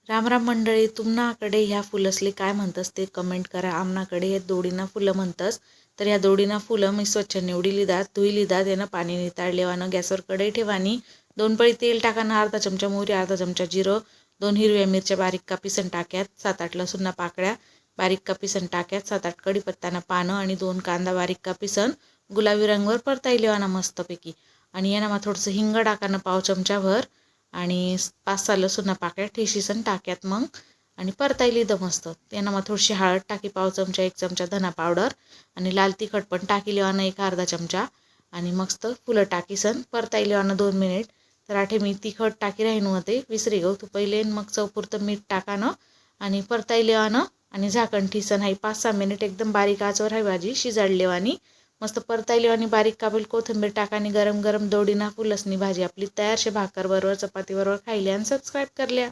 राम राम मंडळी, तुमनाकडे ह्या फुलसले काय म्हणतस ते कमेंट करा. आमनाकडे हे दोडीना फुलं म्हणतस. तर ह्या दोडीना फुलं मी स्वच्छ निवडी दात धुई लिदात यानं पाणी निताळलेवानं गॅसवर कढई ठेवानी 2 पळी तेल टाकानं, अर्धा चमचा मोहरी, अर्धा चमचा जिरं, 2 हिरव्या मिरच्या बारीक कापिसन टाक्यात, 7-8 लसूणना पाकळ्या बारीक कापिसन टाक्यात, 7-8 कढीपत्ताना पानं आणि 2 कांदा बारीक कापिसन गुलाबी रंगावर परताईलेवाना मस्तपैकी. आणि यानं मग थोडंसं हिंग टाकानं पाव चमचाभर आणि 5-6 लसूणना पाकळ्या ठेशीसन टाक्यात मग आणि परतायली द मस्त. त्यांना मग थोडीशी हळद टाकी पाव चमचा, 1 चमचा धना पावडर आणि लाल तिखट पण टाकी लेवानं 1 अर्धा चमचा आणि मस्त फुलं टाकीसन परताई लेवानं 2 मिनिट. तर आठे मी तिखट टाकी राहीन होते विसरी गो तू पहिले. मग चवपुरतं मीठ टाकानं आणि परताई लेवानं आणि झाकण ठिसन हाई 5-6 मिनिट एकदम बारीक आचवर हाई भाजी शिजाड लेवानी. मस्त परताई लेवानी बारीक कापेल कोथिंबीर टाकानी गरम गरम दोडीना फुलसनी भाजी आपली तयार शे. भाकर बरोबर चपाती बरोबर खायला आणि सबस्क्राईब करल्या.